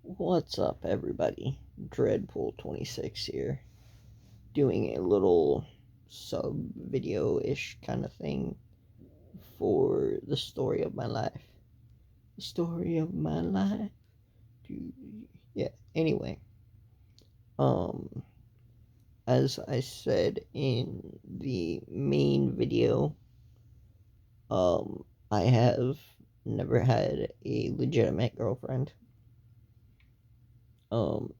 What's up, everybody? Dreadpool26 here, doing a little sub video ish kind of thing for the story of my life. The story of my life. Yeah, anyway, um, as I said in the main video, I have never had a legitimate girlfriend.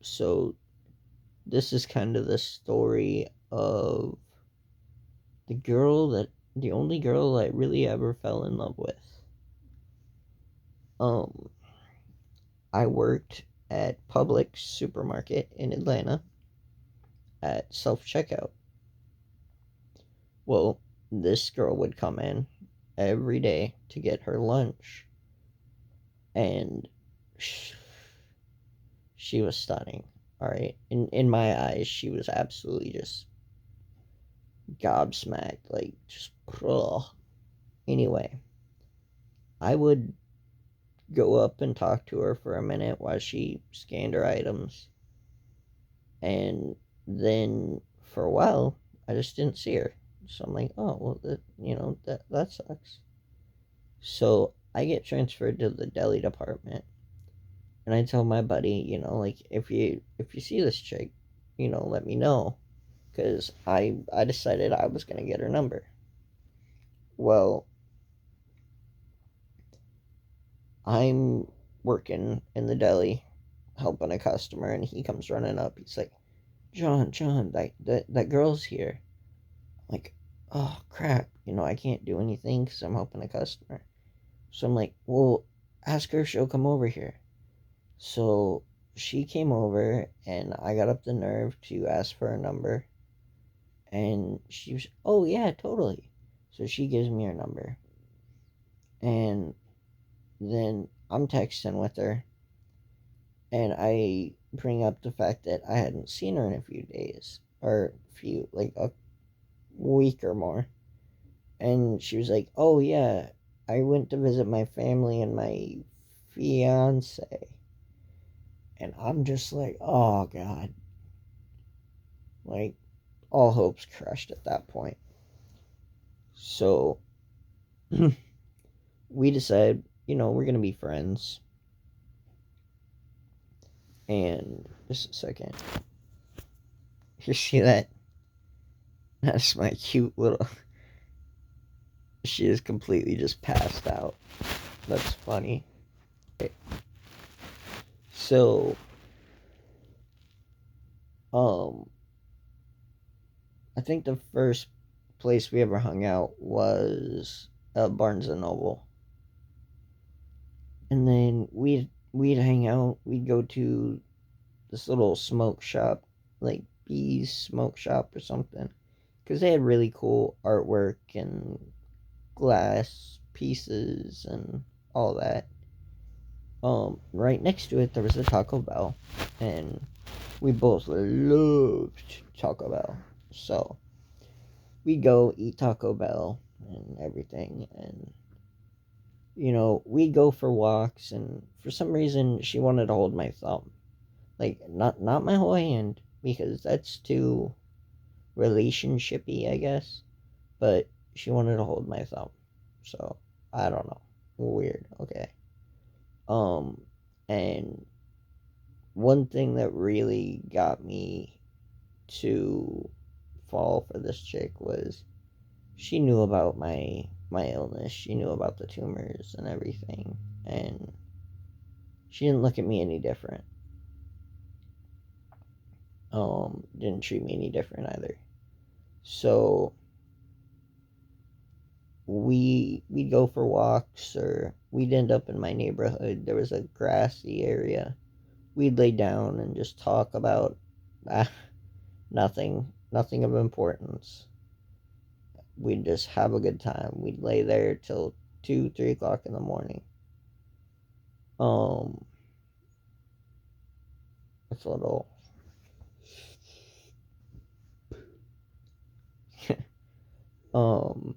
So this is kind of the story of the only girl I really ever fell in love with. Um, I worked at Publix supermarket in Atlanta at self checkout. Well, this girl would come in every day to get her lunch, and she was stunning. All right, in my eyes, she was absolutely just gobsmacked, like just ugh. Anyway, I would go up and talk to her for a minute while she scanned her items. And then for a while, I just didn't see her. So I'm like, oh, well, that sucks. So I get transferred to the deli department. And I tell my buddy, like, if you see this chick, let me know. Because I decided I was going to get her number. Well, I'm working in the deli helping a customer, and he comes running up. He's like, John, that girl's here. I'm like, oh crap, I can't do anything because I'm helping a customer. So I'm like, well, ask her if she'll come over here. So she came over, and I got up the nerve to ask for her number. And she was, oh yeah, totally. So she gives me her number. And then I'm texting with her, and I bring up the fact that I hadn't seen her in a few days, or like a week or more. And she was like, oh yeah, I went to visit my family and my fiance. And I'm just like, oh god. Like, all hope's crushed at that point. So we decided, we're gonna be friends. And just a second. You see that? That's my cute little. She is completely just passed out. That's funny. Okay. So, um, I think the first place we ever hung out was Barnes and Noble, and then we'd hang out. We'd go to this little smoke shop, like Bees Smoke Shop or something, because they had really cool artwork and glass pieces and all that. Right next to it there was a Taco Bell, and we both loved Taco Bell, so we'd go eat Taco Bell and everything, and we'd go for walks, and for some reason she wanted to hold my thumb. Like, not my whole hand, because that's too relationshipy, I guess. But she wanted to hold my thumb. So, I don't know. Weird. Okay. Um and one thing that really got me to fall for this chick was she knew about my illness. She knew about the tumors and everything, and she didn't look at me any different. Didn't treat me any different either. So we'd go for walks, or we'd end up in my neighborhood. There was a grassy area. We'd lay down and just talk about ah, nothing of importance. We'd just have a good time. We'd lay there till 2, 3 o'clock in the morning. Um, it's a little. um,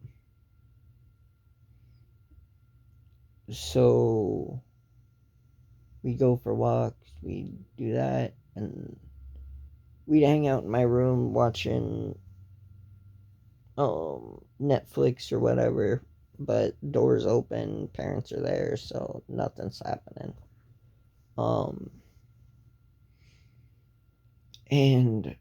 so we go for walks, we do that, and we'd hang out in my room watching Netflix or whatever, but doors open, parents are there, so nothing's happening. Um and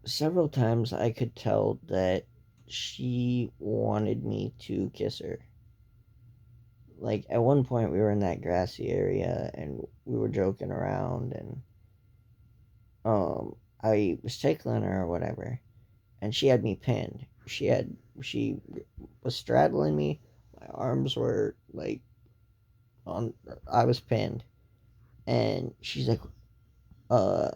several times I could tell that she wanted me to kiss her. Like at one point we were in that grassy area and we were joking around, and I was tickling her or whatever, and she had me pinned. She was straddling me. My arms were like on. I was pinned, and she's like, "Uh,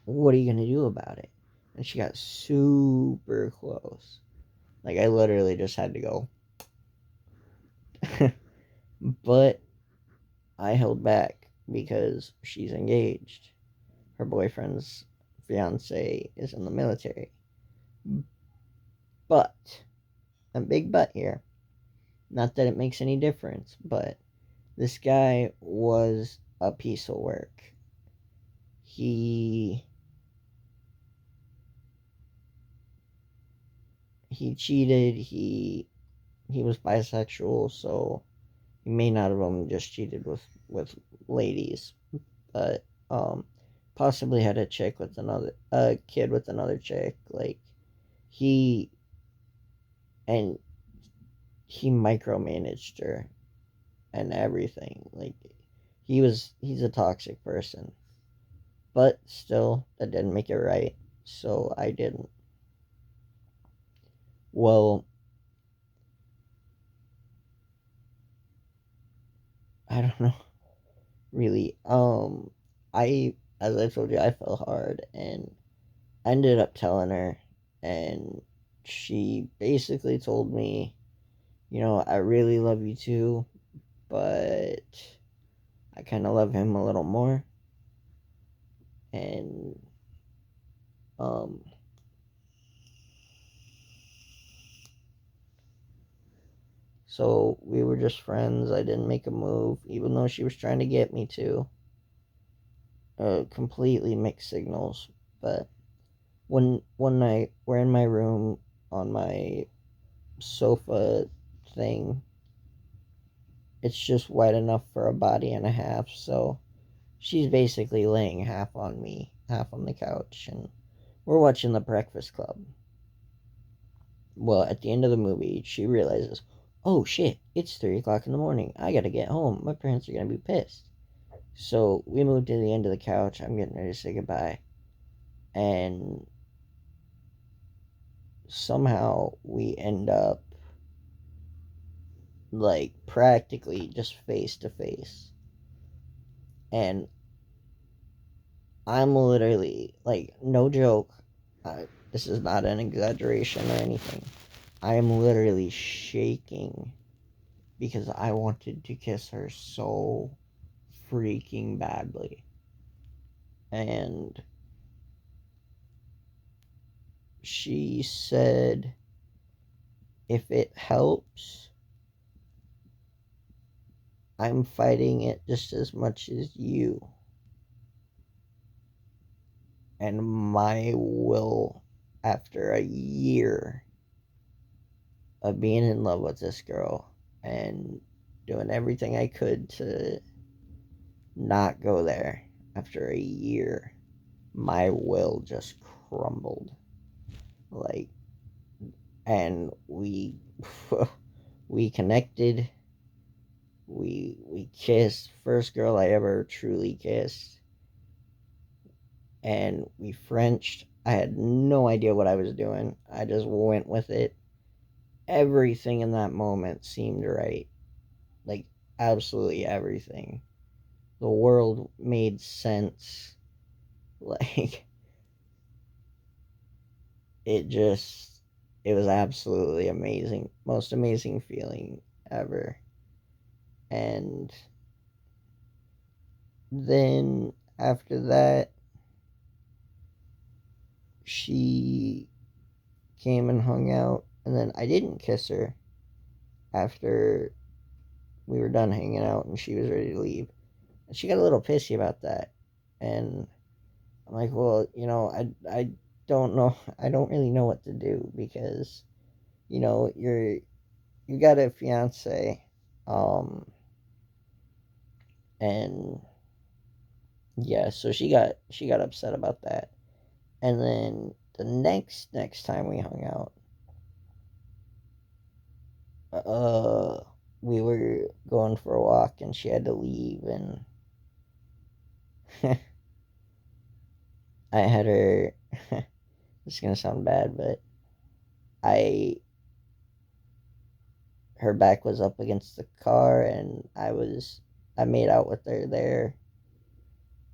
what are you gonna do about it?" And she got super close. Like I literally just had to go, but I held back because she's engaged. Her boyfriend's fiance is in the military. But a big but here. Not that it makes any difference, but this guy was a piece of work. He he cheated. He was bisexual, so he may not have only just cheated with ladies, but possibly had a kid with another chick. Like he and he micromanaged her and everything. Like he's a toxic person. But still, that didn't make it right. So I didn't. Well, I don't know. Really. As I told you, I fell hard and I ended up telling her, and she basically told me, I really love you too, but I kind of love him a little more. And, um, so we were just friends. I didn't make a move, even though she was trying to get me to. Completely mixed signals. But one night we're in my room on my sofa thing. It's just wide enough for a body and a half, so she's basically laying half on me, half on the couch, and we're watching The Breakfast Club. Well, at the end of the movie, she realizes, oh shit, it's 3 o'clock in the morning. I gotta get home. My parents are gonna be pissed. So we moved to the end of the couch. I'm getting ready to say goodbye. And somehow we end up like practically just face to face. And I'm literally, like, no joke, this is not an exaggeration or anything. I am literally shaking because I wanted to kiss her so freaking badly. And she said, if it helps, I'm fighting it just as much as you. And my will, after a year of being in love with this girl and doing everything I could to not go there, after a year, my will just crumbled. Like, and we connected. We kissed. First girl I ever truly kissed. And we Frenched. I had no idea what I was doing. I just went with it. Everything in that moment seemed right. Like, absolutely everything. The world made sense. Like, it just, it was absolutely amazing. Most amazing feeling ever. And then after that, she came and hung out. And then I didn't kiss her after we were done hanging out and she was ready to leave. she got a little pissy about that. And I'm like, well, I don't know. I don't really know what to do because, you got a fiance, um, and yeah, so she got upset about that. And then the next time we hung out, uh, we were going for a walk and she had to leave, and I had her. This is gonna sound bad, but I her back was up against the car, and I made out with her there,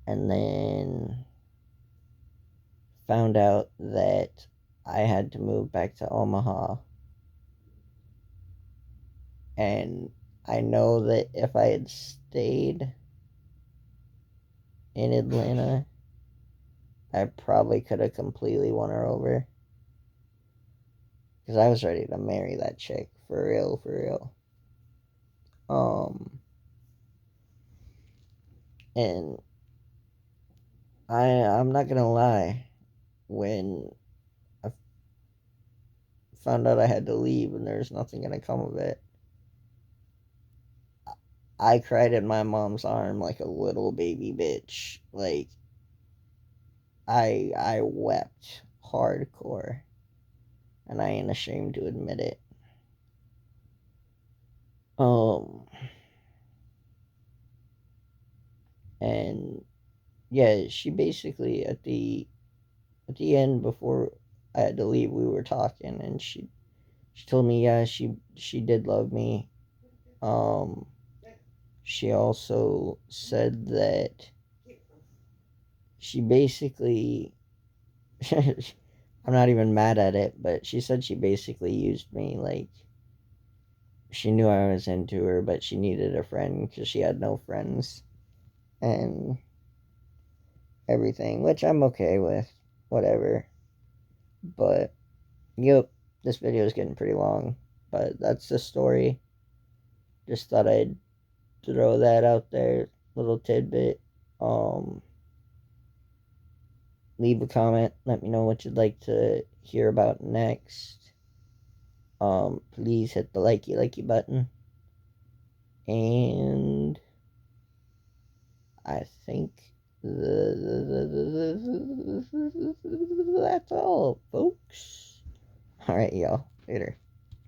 and then found out that I had to move back to Omaha, and I know that if I had stayed in Atlanta, I probably could have completely won her over because I was ready to marry that chick for real, for real. Um, and I'm not gonna lie, when I found out I had to leave and there's nothing gonna come of it, I cried in my mom's arm like a little baby bitch. Like I wept hardcore, and I ain't ashamed to admit it. Um, and yeah, she basically at the end before I had to leave, we were talking, and she told me, yeah, she did love me. Um, she also said that she basically, I'm not even mad at it, but she said she basically used me. Like, she knew I was into her, but she needed a friend because she had no friends and everything, which I'm okay with. Whatever. But, yep, this video is getting pretty long, but that's the story. Just thought I'd throw that out there, little tidbit. Um, Leave a comment. Let me know what you'd like to hear about next. Please hit the likey button. And I think that's all, folks. All right, y'all. Later.